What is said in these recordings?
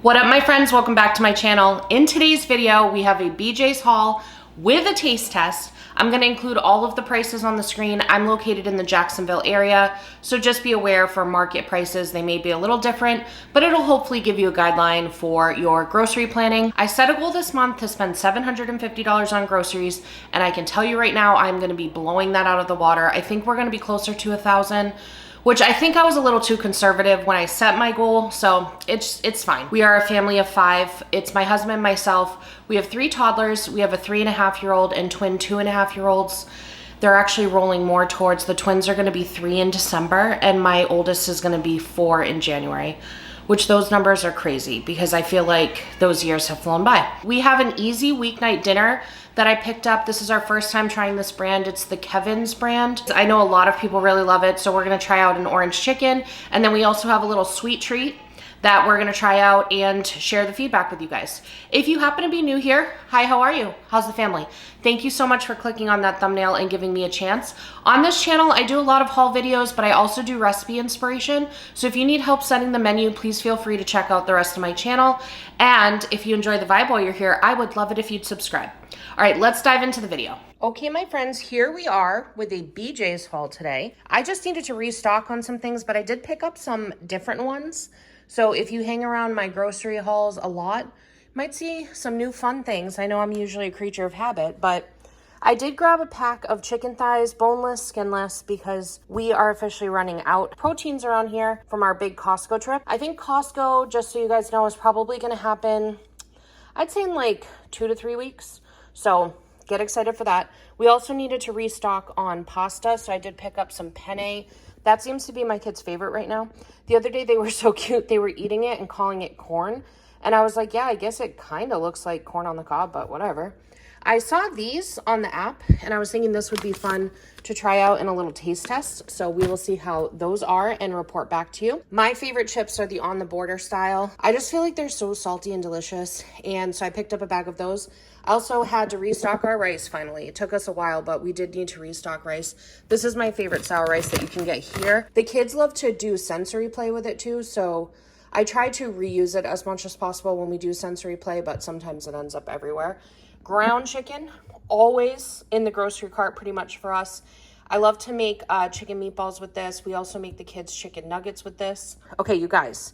What up, my friends? Welcome back to my channel. In today's video, we have a BJ's haul with a taste test. I'm going to include all of the prices on the screen. I'm located in the Jacksonville area, so just be aware for market prices. They may be a little different, but it'll hopefully give you a guideline for your grocery planning. I set a goal this month to spend $750 on groceries, and I can tell you right now, I'm going to be blowing that out of the water. I think we're going to be closer to $1,000. Which I think I was a little too conservative when I set my goal, so it's fine. We are a family of 5. It's my husband, myself. We have 3 toddlers. We have a 3.5-year-old and twin 2.5-year-olds. They're actually rolling more towards, the twins are gonna be 3 in December, and my oldest is gonna be 4 in January, which those numbers are crazy because I feel like those years have flown by. We have an easy weeknight dinner that I picked up. This is our first time trying this brand. It's the Kevin's brand. I know a lot of people really love it, so we're gonna try out an orange chicken, and then we also have a little sweet treat that we're gonna try out and share the feedback with you guys. If you happen to be new here, hi, how are you? How's the family? Thank you so much for clicking on that thumbnail and giving me a chance. On this channel, I do a lot of haul videos, but I also do recipe inspiration. So if you need help setting the menu, please feel free to check out the rest of my channel. And if you enjoy the vibe while you're here, I would love it if you'd subscribe. All right, let's dive into the video. Okay, my friends, here we are with a BJ's haul today. I just needed to restock on some things, but I did pick up some different ones. So if you hang around my grocery hauls a lot, you might see some new fun things. I know I'm usually a creature of habit, but I did grab a pack of chicken thighs, boneless, skinless, because we are officially running out of proteins around here from our big Costco trip. I think Costco, just so you guys know, is probably going to happen, I'd say in like 2 to 3 weeks. So get excited for that. We also needed to restock on pasta, so I did pick up some penne. That seems to be my kids' favorite right now. The other day, they were so cute. They were eating it and calling it corn. And I was like, yeah, I guess it kind of looks like corn on the cob, but whatever. I saw these on the app, and I was thinking this would be fun to try out in a little taste test. So we will see how those are and report back to you. My favorite chips are the On the Border style. I just feel like they're so salty and delicious. And so I picked up a bag of those. I also had to restock our rice finally. It took us a while, but we did need to restock rice. This is my favorite sour rice that you can get here. The kids love to do sensory play with it too, so I try to reuse it as much as possible when we do sensory play, but sometimes it ends up everywhere. Ground chicken, always in the grocery cart pretty much for us. I love to make chicken meatballs with this. We also make the kids chicken nuggets with this. Okay, you guys,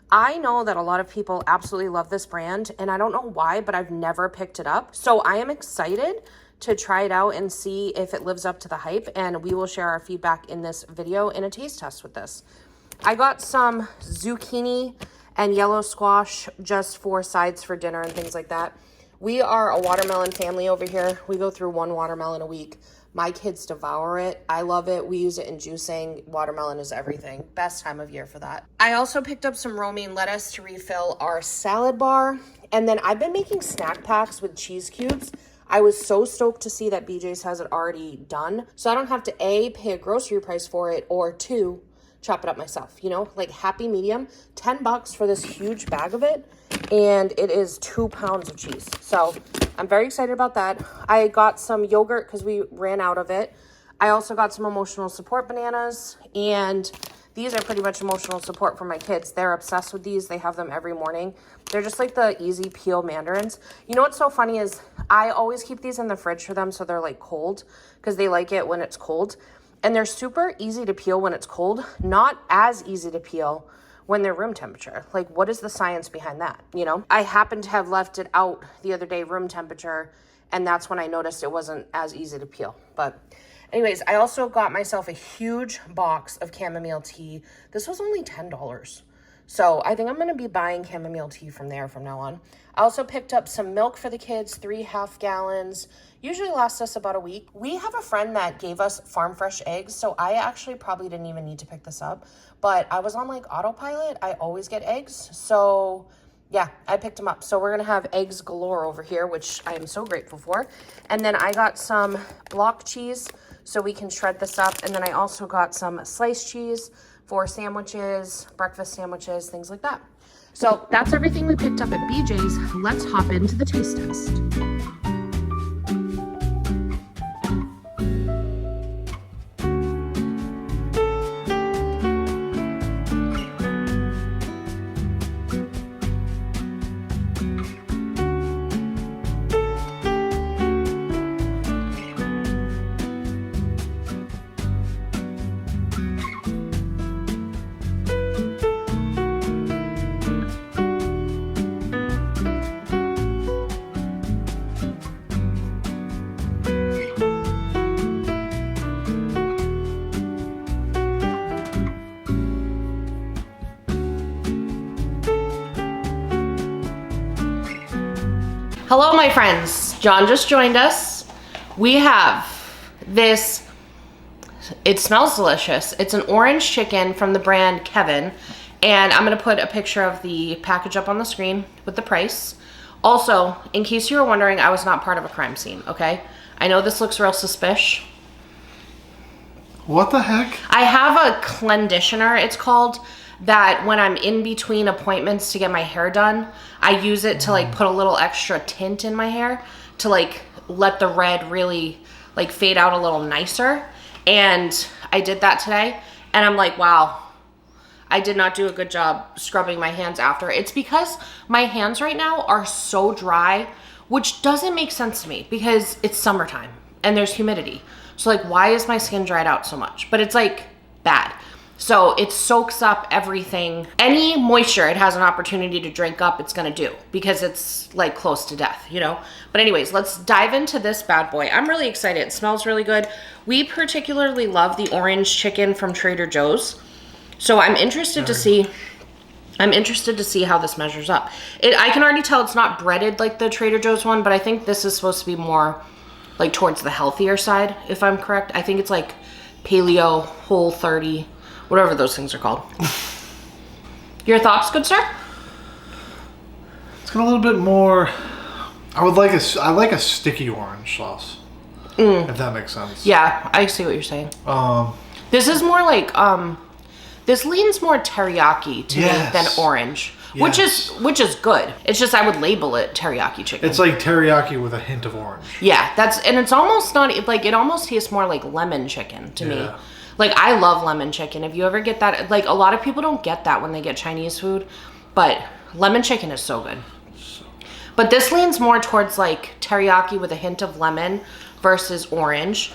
I know that a lot of people absolutely love this brand, and I don't know why, but I've never picked it up. So I am excited to try it out and see if it lives up to the hype, and we will share our feedback in this video in a taste test with this. I got some zucchini and yellow squash just for sides for dinner and things like that. We are a watermelon family over here. We go through 1 watermelon a week. My kids devour it. I love it. We use it in juicing. Watermelon is everything. Best time of year for that. I also picked up some romaine lettuce to refill our salad bar. And then I've been making snack packs with cheese cubes. I was so stoked to see that BJ's has it already done. So I don't have to A, pay a grocery price for it, or 2, chop it up myself, you know, like happy medium. $10 for this huge bag of it, and it is 2 pounds of cheese. So I'm very excited about that. I got some yogurt because we ran out of it. I also got some emotional support bananas, and these are pretty much emotional support for my kids. They're obsessed with these. They have them every morning. They're just like the easy peel mandarins. You know what's so funny is I always keep these in the fridge for them so they're like cold because they like it when it's cold. And they're super easy to peel when it's cold, not as easy to peel when they're room temperature. Like, what is the science behind that, you know? I happened to have left it out the other day room temperature, and that's when I noticed it wasn't as easy to peel. But anyways, I also got myself a huge box of chamomile tea. This was only $10. So I think I'm going to be buying chamomile tea from there from now on. I also picked up some milk for the kids, 3 half gallons. Usually lasts us about a week. We have a friend that gave us farm fresh eggs, so I actually probably didn't even need to pick this up. But I was on like autopilot. I always get eggs. So yeah, I picked them up. So we're going to have eggs galore over here, which I am so grateful for. And then I got some block cheese so we can shred this up. And then I also got some sliced cheese for sandwiches, breakfast sandwiches, things like that. So that's everything we picked up at BJ's. Let's hop into the taste test. Hello, my friends. John just joined us. We have this, it smells delicious. It's an orange chicken from the brand Kevin. And I'm gonna put a picture of the package up on the screen with the price. Also, in case you were wondering, I was not part of a crime scene, okay? I know this looks real suspicious. What the heck? I have a conditioner, it's called, that when I'm in between appointments to get my hair done, I use it to like put a little extra tint in my hair to like let the red really like fade out a little nicer. And I did that today and I'm like, wow, I did not do a good job scrubbing my hands after. It's because my hands right now are so dry, which doesn't make sense to me because it's summertime and there's humidity. So like, why is my skin dried out so much? But it's like bad. So it soaks up everything. Any moisture it has an opportunity to drink up, it's gonna do because it's like close to death, you know? But anyways, let's dive into this bad boy. I'm really excited. It smells really good. We particularly love the orange chicken from Trader Joe's. So I'm interested to see how this measures up. I can already tell it's not breaded like the Trader Joe's one, but I think this is supposed to be more like towards the healthier side, if I'm correct. I think it's like paleo, whole 30, whatever those things are called. Your thoughts, good sir? It's got a little bit more. I like a sticky orange sauce. If that makes sense. Yeah, I see what you're saying. This is more like this leans more teriyaki to me than orange, which is good. It's just I would label it teriyaki chicken. It's like teriyaki with a hint of orange. Yeah, and it's almost not like, it almost tastes more like lemon chicken to me. Like, I love lemon chicken. If you ever get that, like, a lot of people don't get that when they get Chinese food, but lemon chicken is so good. But this leans more towards, like, teriyaki with a hint of lemon versus orange.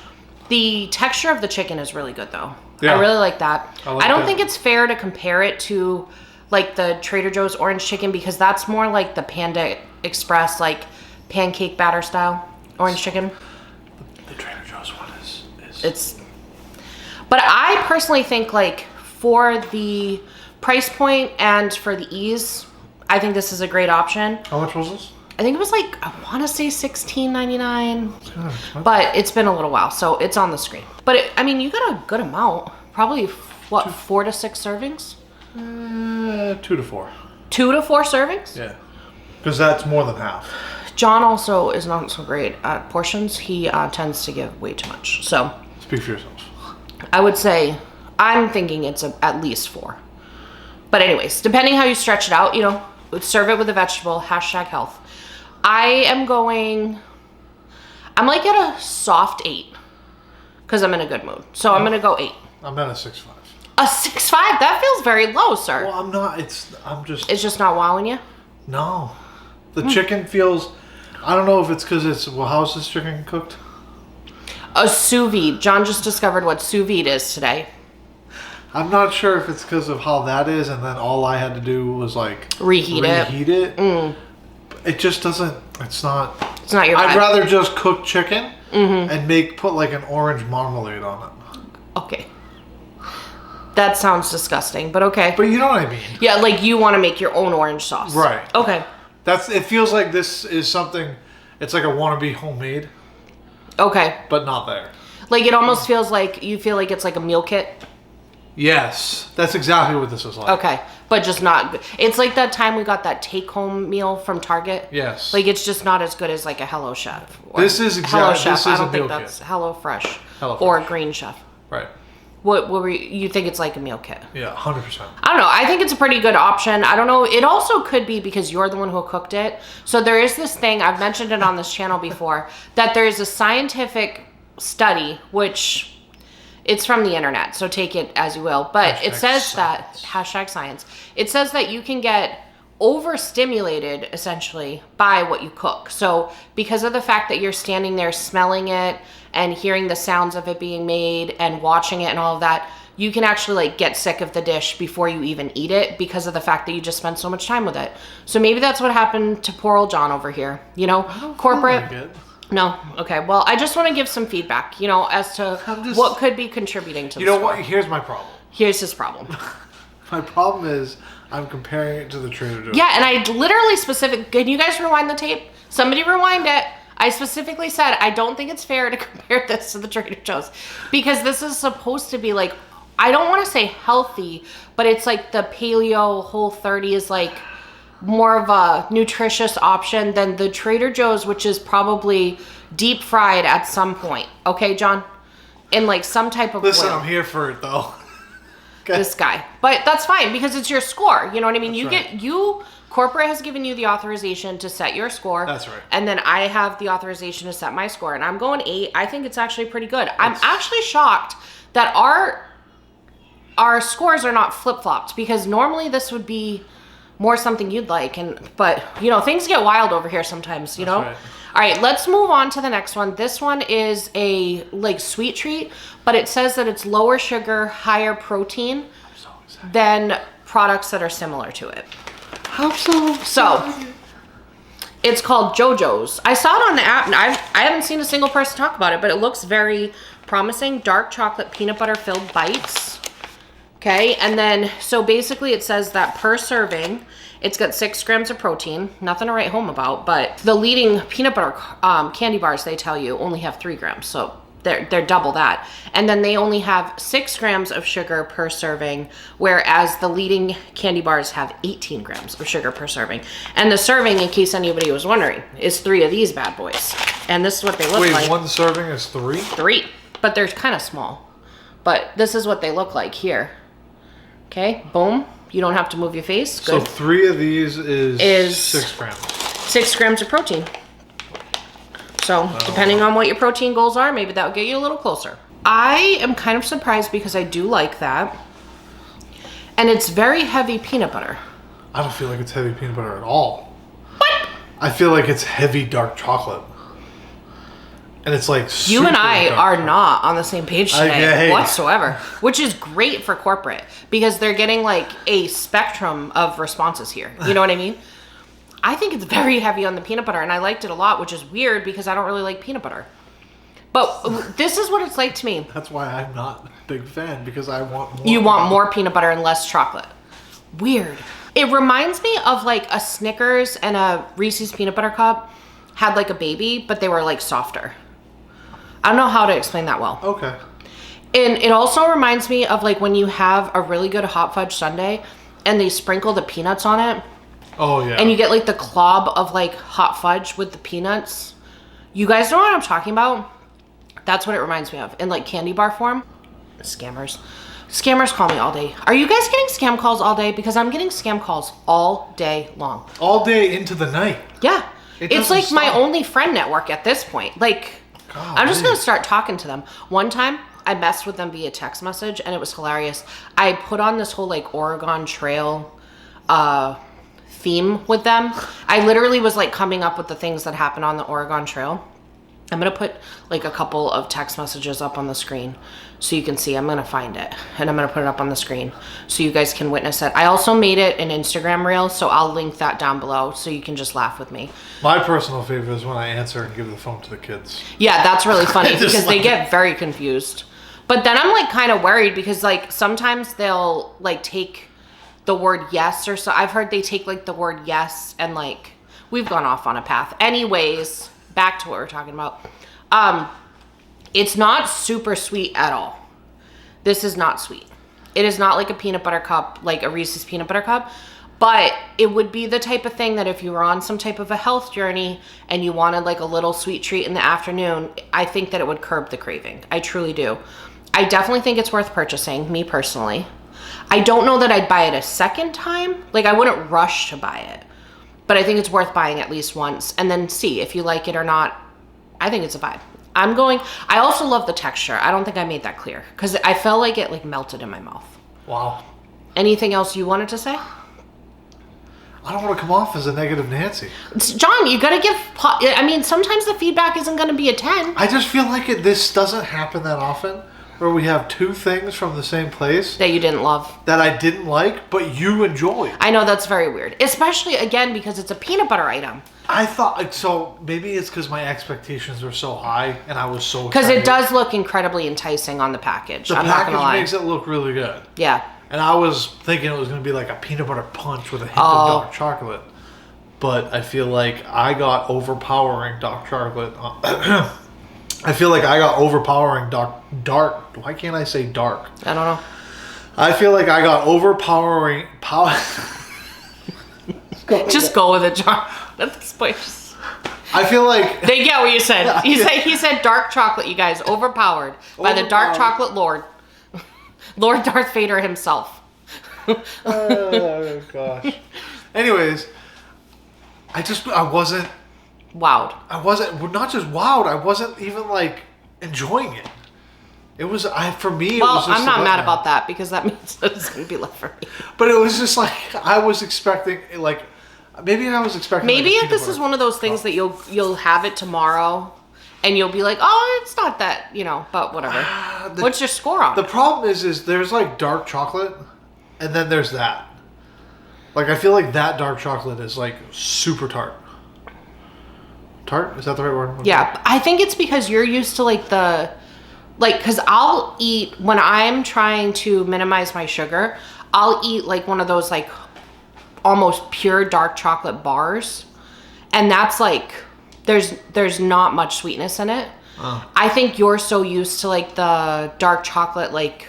The texture of the chicken is really good, though. Yeah. I really like that. I don't think it's fair to compare it to, like, the Trader Joe's orange chicken because that's more like the Panda Express, like, pancake batter style orange chicken. The Trader Joe's one is... It's... But I personally think, like, for the price point and for the ease, I think this is a great option. How much was this? I think it was like, I want to say $16.99, but it's been a little while, so it's on the screen. But I mean, you got a good amount. Probably, what, 4 to 6 servings? 2 to 4. 2 to 4 servings? Yeah, because that's more than half. John also is not so great at portions. He tends to give way too much, so. Speak for yourself. I would say, I'm thinking it's at least 4. But anyways, depending how you stretch it out, you know, serve it with a vegetable, #health. I'm like at a soft 8 because I'm in a good mood. So I'm going to go 8. I'm at a 6.5. A 6.5? That feels very low, sir. Well, I'm not. It's just not wowing you? No. The chicken feels, I don't know if it's because it's, well, how's this chicken cooked? A sous vide. John just discovered what sous vide is today. I'm not sure if it's because of how that is, and then all I had to do was like reheat it. It just doesn't. It's not your vibe. I'd rather just cook chicken and put like an orange marmalade on it. Okay. That sounds disgusting, but okay. But you know what I mean. Yeah, like you want to make your own orange sauce. Right. Okay. It feels like this is something. It's like a wannabe homemade. Okay. But not there. Like it almost feels like you feel like it's like a meal kit. Yes, that's exactly what this is like. Okay, but just not. It's like that time we got that take-home meal from Target. Yes. Like it's just not as good as like a Hello Chef. This is exactly. Hello Chef. This is I don't a think meal that's kit. Hello Fresh or Green Chef. Right. What were you think it's like a meal kit? Yeah, 100%. I don't know. I think it's a pretty good option. I don't know. It also could be because you're the one who cooked it. So there is this thing, I've mentioned it on this channel before, that there is a scientific study, which it's from the internet, so take it as you will. But it says that, #science, it says that you can get overstimulated essentially by what you cook. So because of the fact that you're standing there smelling it and hearing the sounds of it being made and watching it and all of that, you can actually like get sick of the dish before you even eat it because of the fact that you just spent so much time with it. So maybe that's what happened to poor old John over here, you know, corporate. Feel like it. No. Okay. Well, I just want to give some feedback, you know, as to what could be contributing to this. You know what? Here's my problem. Here's his problem. My problem is I'm comparing it to the Trader Joe's. Yeah, and I literally can you guys rewind the tape? Somebody rewind it. I specifically said, I don't think it's fair to compare this to the Trader Joe's because this is supposed to be like, I don't want to say healthy, but it's like the paleo Whole30 is like more of a nutritious option than the Trader Joe's, which is probably deep fried at some point. Okay, John? In like some type of Listen, oil. I'm here for it though. Okay. This guy. But that's fine because it's your score. You know what I mean? That's Corporate has given you the authorization to set your score. That's right. And then I have the authorization to set my score. And I'm going 8. I think it's actually pretty good. I'm actually shocked that our scores are not flip-flopped because normally this would be more something you'd like. But things get wild over here sometimes, you know? Right. All right, let's move on to the next one. This one is a sweet treat, but it says that it's lower sugar, higher protein than products that are similar to it. How so? So, it's called JoJo's. I saw it on the app, and I haven't seen a single person talk about it, but it looks very promising. Dark chocolate peanut butter filled bites. Okay, and then, so basically it says that per serving, it's got 6 grams of protein. Nothing to write home about, but the leading peanut butter candy bars, they tell you, only have 3 grams. So they're double that. And then they only have 6 grams of sugar per serving, whereas the leading candy bars have 18 grams of sugar per serving. And the serving, in case anybody was wondering, is 3 of these bad boys. And this is what they look like. Wait, one serving is 3? 3, but they're kind of small. But this is what they look like here. Okay, boom. You don't have to move your face. Good. So 3 of these is 6 grams. 6 grams of protein. So depending on what your protein goals are, maybe that will get you a little closer. I am kind of surprised because I do like that. And it's very heavy peanut butter. I don't feel like it's heavy peanut butter at all. What? I feel like it's heavy dark chocolate. And it's like super You and I dark are chocolate. not on the same page today Okay. whatsoever, which is great for corporate because they're getting like a spectrum of responses here. You know what I mean? I think it's very heavy on the peanut butter and I liked it a lot, which is weird because I don't really like peanut butter. But this is what it's like to me. That's why I'm not a big fan because I want more. You want more peanut butter and less chocolate. Weird. It reminds me of like a Snickers and a Reese's peanut butter cup had like a baby, but they were like softer. I don't know how to explain that well. Okay. And it also reminds me of like when you have a really good hot fudge sundae and they sprinkle the peanuts on it. Oh, yeah. And you get like the glob of like hot fudge with the peanuts. You guys know what I'm talking about? That's what it reminds me of in like candy bar form. Scammers. Scammers call me all day. Are you guys getting scam calls all day? Because I'm getting scam calls all day long. All day into the night. Yeah. It It's doesn't like my stop. only friend network at this point. Like, God, I'm just going to dude. start talking to them. One time, I messed with them via text message, and it was hilarious. I put on this whole, like, Oregon Trail theme with them. I literally was, like, coming up with the things that happened on the Oregon Trail. I'm going to put, like, a couple of text messages up on the screen so you can see. I'm going to find it, and I'm going to put it up on the screen so you guys can witness it. I also made it an Instagram reel, so I'll link that down below so you can just laugh with me. My personal favorite is when I answer and give the phone to the kids. Yeah, that's really funny Just because they like- get very confused. But then I'm, like, kind of worried because, like, sometimes they'll, like, take the word yes or so. I've heard they take, like, the word yes and, like, we've gone off on a path. Anyways, back to what we're talking about. It's not super sweet at all. This is not sweet. It is not like a peanut butter cup, like a Reese's peanut butter cup, but it would be the type of thing that if you were on some type of a health journey and you wanted like a little sweet treat in the afternoon, I think that it would curb the craving. I truly do. I definitely think it's worth purchasing, me personally. I don't know that I'd buy it a second time. Like I wouldn't rush to buy it, but I think it's worth buying at least once and then see if you like it or not. I think it's a vibe. I also love the texture. I don't think I made that clear because I felt like it like melted in my mouth. Wow. Anything else you wanted to say? I don't want to come off as a negative Nancy. John, you gotta give, I mean, sometimes the feedback isn't gonna be a 10. I just feel like this doesn't happen that often where we have 2 things from the same place That you didn't love. that I didn't like, but you enjoyed. I know that's very weird. Especially, again, because it's a peanut butter item. I thought, so maybe it's because my expectations were so high and I was so Because it excited. does look incredibly enticing on the package. The I'm not package gonna lie. makes it look really good. Yeah. And I was thinking it was going to be like a peanut butter punch with a hint of dark chocolate. But I feel like I got overpowering dark chocolate. I feel like I got overpowering dark. Why can't I say dark? I don't know. I feel like I got overpowering power. Just go with it, John. At this point. I feel like they get what you said. He said dark chocolate, you guys. Overpowered by the dark chocolate lord. Lord Darth Vader himself. Oh gosh. Anyways, I wasn't wowed. I wasn't not just wowed. I wasn't even like enjoying it. It was for me. Well, it was just I'm not mad about that because that means it's gonna be left for me. But it was just like I was expecting. Like maybe I was expecting. Maybe like this is one of those things that you'll have it tomorrow, and you'll be like, oh, it's not that, but whatever. What's your score on? The problem is there's like dark chocolate, and then there's that. Like I feel like that dark chocolate is like super tart. Tart? Is that the right word? Yeah, I think it's because you're used to because I'll eat, when I'm trying to minimize my sugar, I'll eat like one of those like almost pure dark chocolate bars. And that's like, there's not much sweetness in it. I think you're so used to like the dark chocolate, like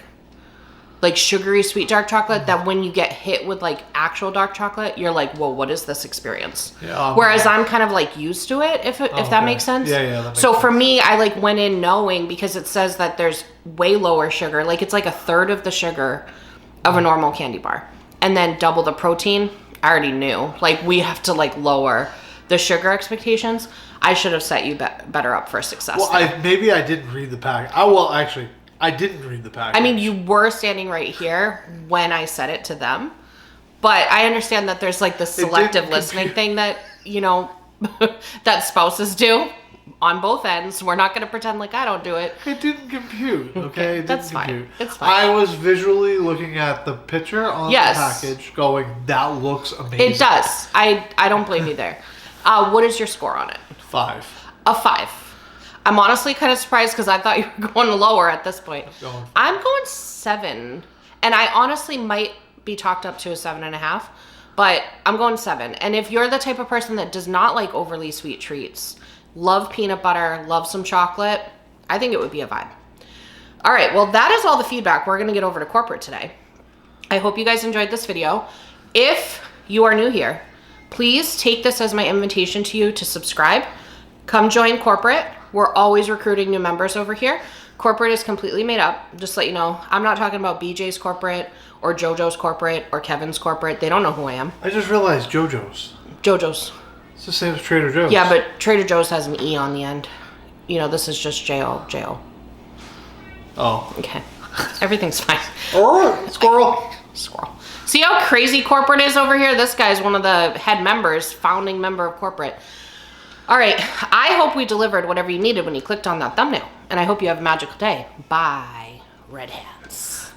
sugary sweet dark chocolate, that when you get hit with like actual dark chocolate, you're like, whoa, what is this experience? Yeah, whereas I'm kind of like used to it, if that makes sense. Yeah, that makes so sense. for me, I like went in knowing, because it says that there's way lower sugar, like it's like a third of the sugar of a normal candy bar, and then double the protein. I already knew, like, we have to like lower the sugar expectations. I should have set you better up for success. Well, maybe I didn't read the pack. Actually, I didn't read the package. I mean, you were standing right here when I said it to them, but I understand that there's like the selective listening thing that, that spouses do on both ends. We're not going to pretend like I don't do it. It didn't compute, okay? That's fine. It's fine. I was visually looking at the picture on the package going, that looks amazing. It does. I don't blame you there. What is your score on it? 5. A 5. I'm honestly kind of surprised because I thought you were going lower at this point. I'm going 7. And I honestly might be talked up to a 7.5, but I'm going 7. And if you're the type of person that does not like overly sweet treats, love peanut butter, love some chocolate, I think it would be a vibe. All right, well, that is all the feedback. We're going to get over to corporate today. I hope you guys enjoyed this video. If you are new here, please take this as my invitation to you to subscribe. Come join corporate. We're always recruiting new members over here. Corporate is completely made up. Just to let you know, I'm not talking about BJ's corporate or JoJo's corporate or Kevin's corporate. They don't know who I am. I just realized JoJo's. JoJo's. It's the same as Trader Joe's. Yeah, but Trader Joe's has an E on the end. This is just J-O. Oh. Okay. Everything's fine. Oh, squirrel. See how crazy corporate is over here? This guy's one of the head members, founding member of corporate. All right, I hope we delivered whatever you needed when you clicked on that thumbnail. And I hope you have a magical day. Bye, red hands.